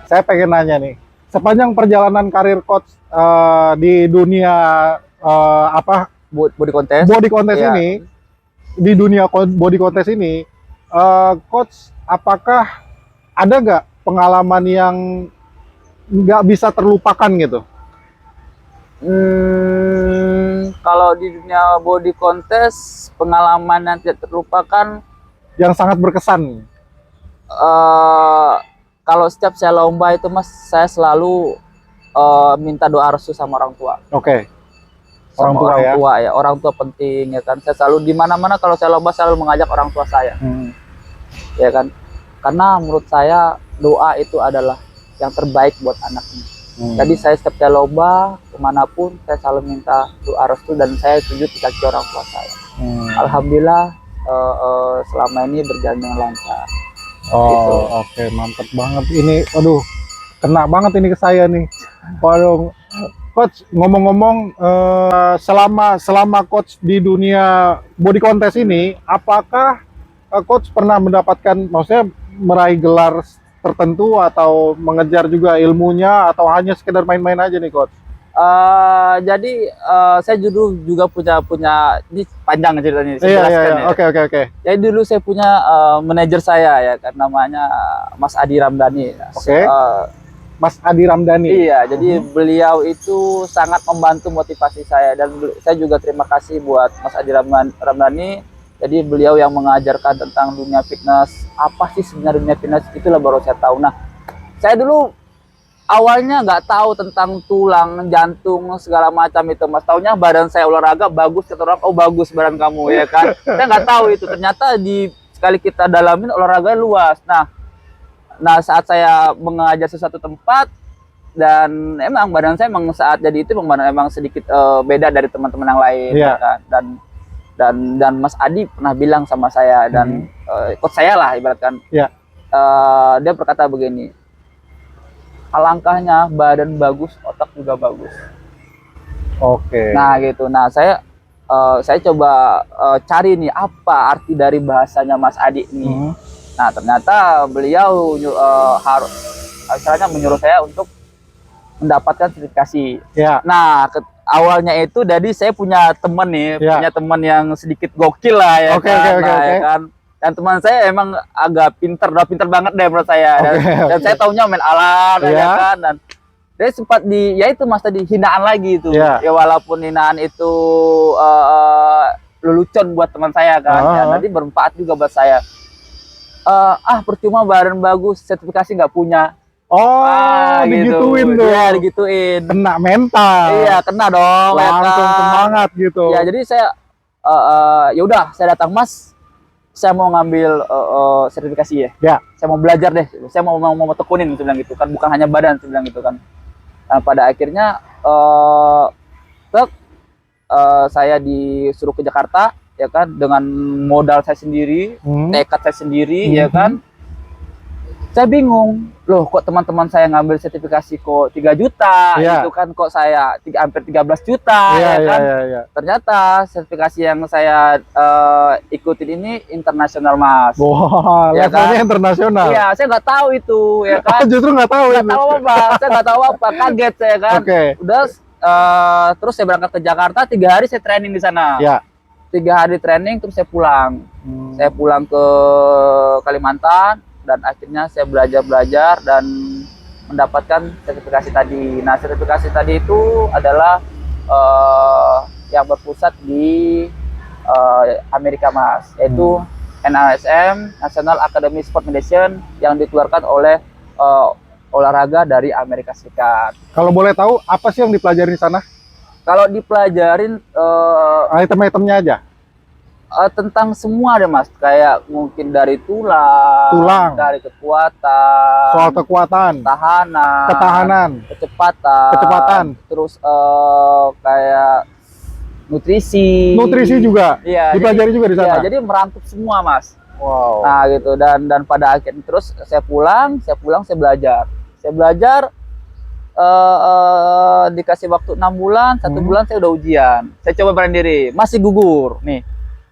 saya pengen nanya nih, sepanjang perjalanan karir coach di dunia apa Body contest. body contest Iya. ini, di dunia body contest ini, coach, apakah ada nggak pengalaman yang nggak bisa terlupakan gitu? Kalau di dunia body contest, pengalaman yang tidak terlupakan, Yang sangat berkesan? kalau setiap saya lomba itu Mas, saya selalu minta doa restu sama orang tua. Oke. Sama Orang tua orang ya? tua ya, orang tua penting ya kan. Saya selalu di mana-mana kalau saya lomba selalu mengajak orang tua saya, ya kan. Karena menurut saya doa itu adalah yang terbaik buat anaknya. Jadi saya setiap saya lomba kemanapun saya selalu minta doa restu dan saya sujud di kaki orang tua saya. Alhamdulillah selama ini berjalan dengan lancar. Oh, Gitu. oke, mantep banget ini. Aduh, kena banget ini ke saya nih. Waduh, coach, ngomong-ngomong, selama coach di dunia body contest ini, apakah coach pernah mendapatkan, maksudnya meraih gelar tertentu atau mengejar juga ilmunya atau hanya sekedar main-main aja nih coach? Jadi saya juga punya ini panjang ceritanya saya Iya, jelaskan iya, ya. oke. Jadi dulu saya punya manajer saya ya kan, namanya Mas Adi Ramdhani. Oke. Mas Adi Ramdhani. Iya, jadi beliau itu sangat membantu motivasi saya dan saya juga terima kasih buat Mas Adi Ramdhani. Jadi beliau yang mengajarkan tentang dunia fitness, apa sih sebenarnya dunia fitness, itulah baru saya tahu. Nah, saya dulu awalnya nggak tahu tentang tulang, jantung, segala macam itu Mas. Taunya badan saya olahraga bagus, kata orang, oh bagus badan kamu ya kan. Saya nggak tahu itu, ternyata di sekali kita dalamin olahraga luas. Nah saat saya mengajar sesuatu tempat dan emang badan saya emang saat jadi itu emang sedikit beda dari teman-teman yang lain ya kan. Dan Mas Adi pernah bilang sama saya dan ikut saya lah ibaratkan. Dia berkata begini, alangkahnya badan bagus, otak juga bagus. Oke. Nah gitu. Nah saya coba cari nih apa arti dari bahasanya Mas Adi ini. Nah ternyata beliau harus istilahnya menyuruh saya untuk mendapatkan sertifikasi. Nah awalnya itu jadi saya punya teman nih, punya teman yang sedikit gokil lah ya kan. Ya kan. Dan teman saya emang agak udah pinter banget deh menurut saya. Dan saya taunya main alat ya kan. Dan dia sempat ya itu Mas tadi hinaan lagi itu. Ya walaupun hinaan itu lelucon buat teman saya kan. Ya, nanti bermanfaat juga buat saya. Percuma badan bagus, sertifikasi nggak punya. Digituin gitu. tuh. Iya, digituin. Kena mental. Iya, kena dong. Langsung semangat gitu. Ya, jadi saya ya udah, saya datang Mas. Saya mau ngambil sertifikasi ya. Saya mau belajar deh. Saya mau tekunin, saya bilang gitu kan. Bukan hanya badan, saya bilang gitu kan. Nah, pada akhirnya saya disuruh ke Jakarta ya kan, dengan modal saya sendiri, tekad saya sendiri ya kan. Saya bingung, loh kok teman-teman saya ngambil sertifikasi kok 3 juta gitu kan, kok saya hampir 13 juta ya kan. Ternyata sertifikasi yang saya ikutin ini internasional Mas. Wah, ya levelnya kan? Internasional. Iya, saya nggak tahu itu ya kan. Justru nggak tahu. Nggak tahu apa, saya nggak tahu apa, kaget saya kan. Udah terus saya berangkat ke Jakarta, 3 hari saya training di sana. 3 hari training terus saya pulang. Saya pulang ke Kalimantan dan akhirnya saya belajar dan mendapatkan sertifikasi tadi. Nah, sertifikasi tadi itu adalah yang berpusat di Amerika Mas, yaitu NASM, National Academy Sport Medicine, yang dikeluarkan oleh olahraga dari Amerika Serikat. Kalau boleh tahu apa sih yang dipelajari di sana? Kalau dipelajarin item-itemnya aja? Tentang semua deh Mas, kayak mungkin dari tulang, dari kekuatan, soal kekuatan, ketahanan, kecepatan, terus kayak nutrisi juga, dipelajari juga di sana. Iya, jadi merangkup semua Mas. Wow. Nah gitu, dan pada akhirnya terus saya pulang saya belajar. Dikasih waktu 6 bulan, 1 bulan saya udah ujian. Saya coba berani diri, masih gugur nih.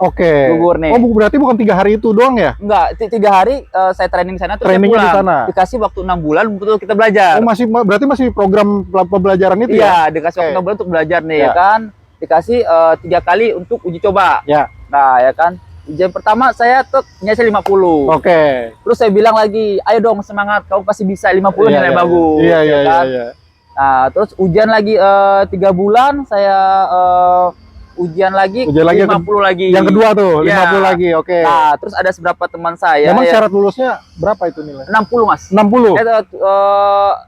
Oke. Gugur nih. Oh, berarti bukan 3 hari itu doang ya? Enggak, 3 hari saya training di sana terus saya Trainingnya di pulang. sana. Dikasih waktu 6 bulan betul kita belajar. Oh, berarti masih program pembelajaran itu ya? Iya, dikasih waktu Oke. 6 bulan untuk belajar nih Ya. ya kan. Dikasih 3 kali untuk uji coba. Ya. Nah, ya kan. Ujian pertama saya tuh nyesel 50. Oke. Terus saya bilang lagi, "Ayo dong semangat, kamu pasti bisa 50 Iya, nilai iya, bagus." Iya, ya iya, kan? iya. Nah, terus ujian lagi 3 bulan saya ujian lagi Ujian lagi 50 lagi. Yang kedua tuh, Ya. 50 lagi. Oke. Nah, terus ada beberapa teman saya Emang ya, syarat lulusnya berapa itu nilai? 60, Mas. 60.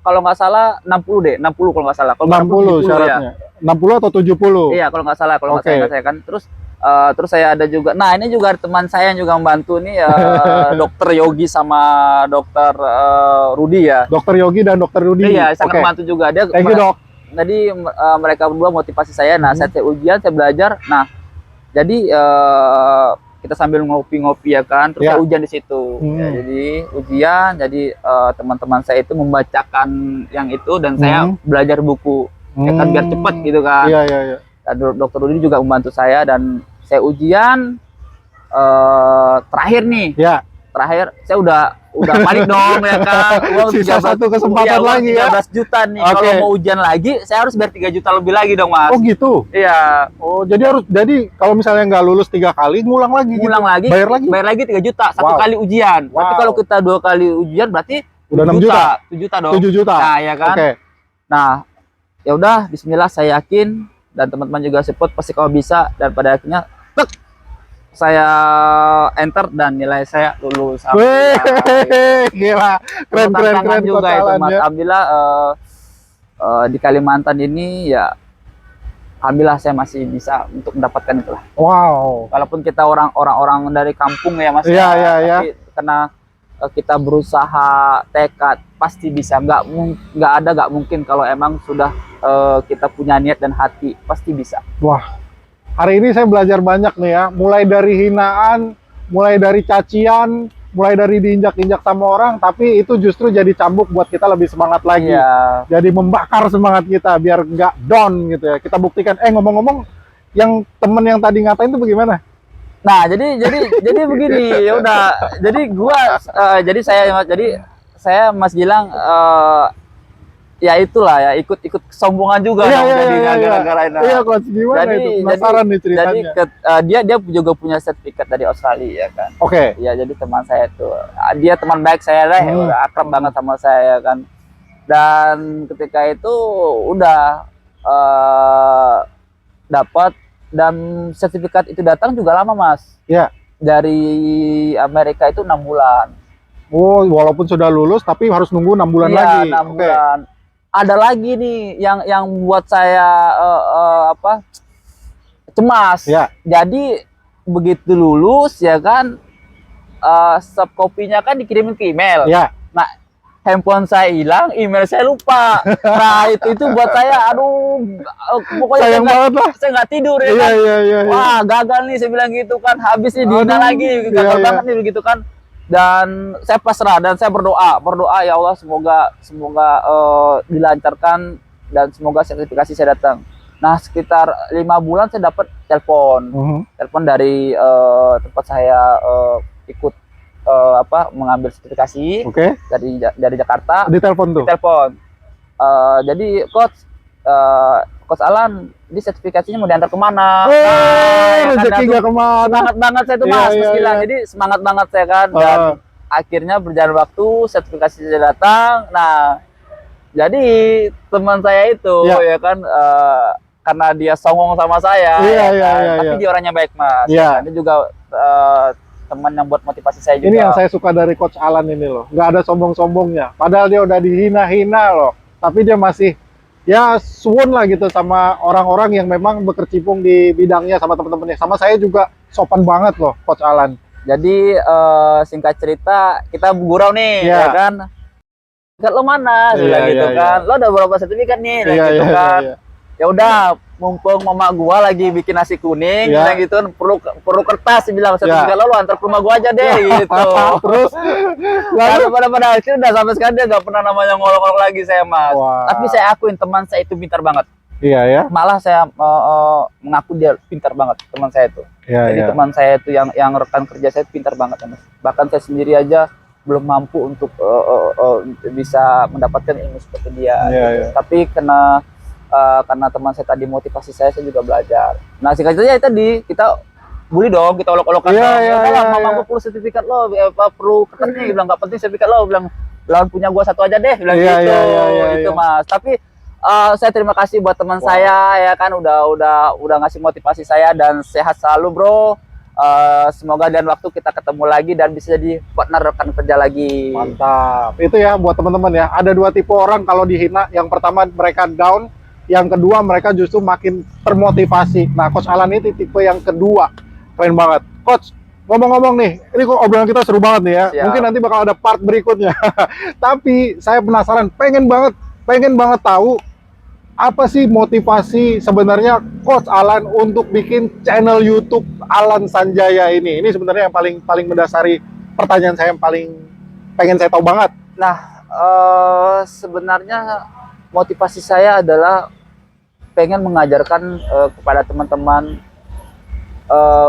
Kalau nggak salah 60 deh, 60 kalau nggak salah. Kalau nggak 60 70 syaratnya. 60 atau 70? Iya, kalau nggak salah, kalau nggak Oke. salah saya kan. Terus saya ada juga. Nah, ini juga ada teman saya yang juga membantu nih, Dokter Yogi sama Dokter Rudi ya. Dokter Yogi dan Dokter Rudi. Iya, sangat Oke. membantu juga. Dia Thank you, Dok. Jadi mereka berdua motivasi saya. Nah, saya ujian, saya belajar. Nah, jadi kita sambil ngopi-ngopi ya kan. Terus Ya. saya ujian di situ. Ya, jadi ujian, jadi teman-teman saya itu membacakan yang itu dan saya belajar buku. Ya kan biar cepet gitu kan. Iya, iya, iya. Dan Dokter Rudi juga membantu saya dan saya ujian terakhir nih. Ya. Terakhir saya udah panik dong ya kan. Uang Sisa 13 satu kesempatan uang lagi ya. 13 juta nih. Oke. Kalau mau ujian lagi saya harus bayar 3 juta lebih lagi dong, Mas. Oh gitu. Iya, Oh, jadi kalau misalnya nggak lulus 3 kali, ngulang lagi ngulang gitu. lagi. Bayar lagi. 3 juta satu Wow. kali ujian. Berarti Wow. kalau kita 2 kali ujian berarti Udah 6 juta. 7 juta dong. 7 juta. Nah, ya kan. Oke. Nah, ya udah bismillah saya yakin dan teman-teman juga support pasti kau bisa dan pada akhirnya tek, saya enter dan nilai saya lulus. Weh, gila. Keren Tantangan juga Coach itu, Alan Mas. ya. Alhamdulillah di Kalimantan ini ya alhamdulillah saya masih bisa untuk mendapatkan itulah. Wow. Walaupun kita orang dari kampung ya Mas. Iya, ya, iya, iya. tapi karena kita berusaha tekad pasti bisa. Nggak mungkin kalau emang sudah kita punya niat dan hati pasti bisa. Wah. Hari ini saya belajar banyak nih ya. Mulai dari hinaan, mulai dari cacian, mulai dari diinjak-injak sama orang, tapi itu justru jadi cambuk buat kita lebih semangat lagi. Iya. Jadi membakar semangat kita biar nggak down gitu ya. Kita buktikan. Ngomong-ngomong, yang temen yang tadi ngatain itu bagaimana? Nah, jadi begini, ya udah. Jadi saya Mas Gilang ya itulah ya ikut kesombongan juga dong jadinya gara-gara itu. Iya, Coach, gimana itu? Penasaran nih ceritanya. Dia juga punya sertifikat dari Australia ya kan. Oke. Ya, jadi teman saya itu dia teman baik saya lah, ya, udah akrab banget sama saya kan. Dan ketika itu udah dapat dan sertifikat itu datang juga lama, Mas. Ya. Dari Amerika itu 6 bulan. Oh, walaupun sudah lulus tapi harus nunggu 6 bulan Iya, lagi. 6 bulan. Ada lagi nih yang buat saya cemas. Ya. Jadi begitu lulus ya kan soft copy-nya kan dikirimin ke email. Ya. Nah, handphone saya hilang, email saya lupa. Nah, itu buat saya aduh pokoknya Sayang banget lah. saya nggak tidur ya Iya, kan. iya. Wah, gagal nih saya bilang gitu kan. Habis nih dihina Aduh, lagi. Gagal iya. banget nih begitu kan. Dan saya pasrah dan saya berdoa ya Allah semoga dilancarkan dan semoga sertifikasi saya datang. Nah, sekitar 5 bulan saya dapat telepon dari tempat saya ikut mengambil sertifikasi. Oke. dari Jakarta. Di telepon tuh. Telepon. Jadi Coach Alan, ini sertifikasinya mau diantar kemana? Rezeki nggak kemana. Semangat banget saya tuh, Mas. Mas Gilang. Jadi semangat banget saya kan. Dan akhirnya berjalan waktu, sertifikasi saya datang. Nah, jadi teman saya itu ya kan, karena dia songong sama saya, tapi dia orangnya baik, Mas. Iya. Dia juga teman yang buat motivasi saya juga. Ini yang saya suka dari Coach Alan ini loh. Nggak ada sombong-sombongnya. Padahal dia udah dihina-hina loh. Tapi dia masih ya suwun lah gitu sama orang-orang yang memang berkecimpung di bidangnya sama teman-temannya. Sama saya juga sopan banget loh Coach Alan. Jadi singkat cerita kita gurau nih ya kan. Sertifikat lo mana? Gitu kan. Lo udah berapa sertifikat nih? Gitu kan. Ya udah, mumpung mama gua lagi bikin nasi kuning gitu, perlu kertas, bilang sertifikat lo antar ke rumah gua aja deh gitu. Terus lalu pada akhirnya udah sampai sekarang dia nggak pernah namanya ngolok-ngolok lagi saya, Mas. Tapi saya akuin teman saya itu pintar banget. Iya ya. Malah saya mengaku dia pintar banget teman saya tuh. Ya, Jadi ya. teman saya itu yang rekan kerja saya pintar banget ya, Mas. Bahkan saya sendiri aja belum mampu untuk bisa mendapatkan ilmu seperti dia. Iya, gitu. iya. Tapi karena teman saya tadi motivasi saya juga belajar. Nah singkat saja tadi kita bully dong, kita olok-olokan Iya, dong. iya, Ya, iya, mama iya. gua perlu sertifikat lo, perlu kertasnya, dia bilang nggak penting sertifikat lo, bilang lawan punya gua satu aja deh, bilang Iya, gitu. iya, iya, iya, Itu iya. Mas. Tapi saya terima kasih buat teman Wow. saya ya kan udah ngasih motivasi saya dan sehat selalu bro. Semoga dan waktu kita ketemu lagi dan bisa jadi partner rekan kerja lagi. Mantap. Itu ya buat teman-teman ya. Ada dua tipe orang kalau dihina. Yang pertama mereka down, yang kedua mereka justru makin termotivasi. Nah, Coach Alan ini tipe yang kedua. Keren banget. Coach, ngomong-ngomong nih, ini kok obrolan kita seru banget nih ya. Siap. Mungkin nanti bakal ada part berikutnya. Tapi saya penasaran, pengen banget tahu apa sih motivasi sebenarnya Coach Alan untuk bikin channel YouTube Alan Sanjaya ini? Ini sebenarnya yang paling mendasari pertanyaan saya, yang paling pengen saya tahu banget. Nah, sebenarnya motivasi saya adalah pengen mengajarkan kepada teman-teman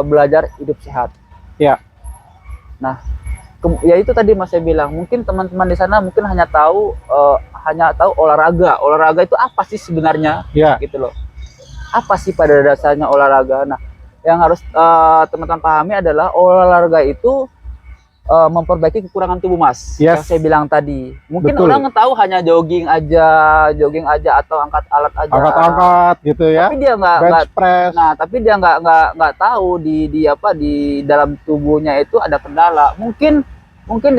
belajar hidup sehat. Ya. Nah, ya itu tadi Mas saya bilang, mungkin teman-teman di sana mungkin hanya tahu olahraga. Olahraga itu apa sih sebenarnya? Ya. Gitu loh. Apa sih pada dasarnya olahraga? Nah, yang harus teman-teman pahami adalah olahraga itu memperbaiki kekurangan tubuh Mas. Yes. Yang saya bilang tadi. Mungkin Betul. orang tahu hanya jogging aja atau angkat alat aja. Angkat-angkat gitu ya. Tapi dia nggak Bench press. Nah, tapi dia nggak tahu di dalam tubuhnya itu ada kendala. Mungkin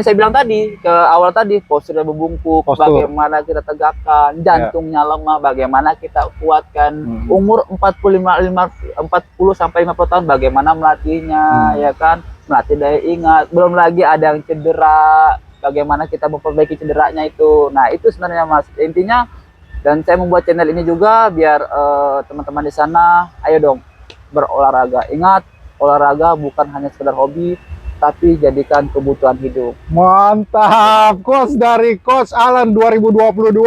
saya bilang tadi ke awal tadi posturnya membungkuk, Postur. bagaimana kita tegakkan, jantungnya lemah, bagaimana kita kuatkan. Umur 40 sampai 50 tahun bagaimana melatihnya, ya kan? Melatih daya ingat. Belum lagi ada yang cedera, bagaimana kita memperbaiki cederanya itu. Nah, itu sebenarnya Mas. Intinya dan saya membuat channel ini juga biar teman-teman di sana ayo dong berolahraga. Ingat, olahraga bukan hanya sekedar hobi, tapi jadikan kebutuhan hidup. Mantap, Coach dari Coach Alan 2022.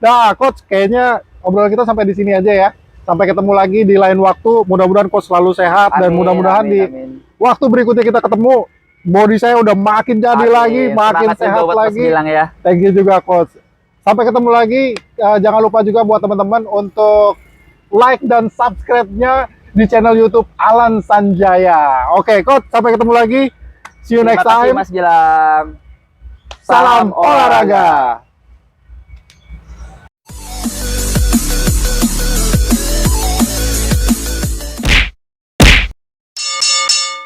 Nah, Coach, kayaknya obrolan kita sampai di sini aja ya. Sampai ketemu lagi di lain waktu. Mudah-mudahan Coach selalu sehat dan Amin, mudah-mudahan amin, di amin. waktu berikutnya kita ketemu, body saya udah makin jadi Amin. lagi, makin Semangat juga sehat buat Mas lagi. Gilang ya. Thank you juga Coach. Sampai ketemu lagi. Jangan lupa juga buat teman-teman untuk like dan subscribe-nya di channel YouTube Alan Sanjaya. Oke, Coach, sampai ketemu lagi. See you next Terima kasih time. Mas Gilang. Salam olahraga.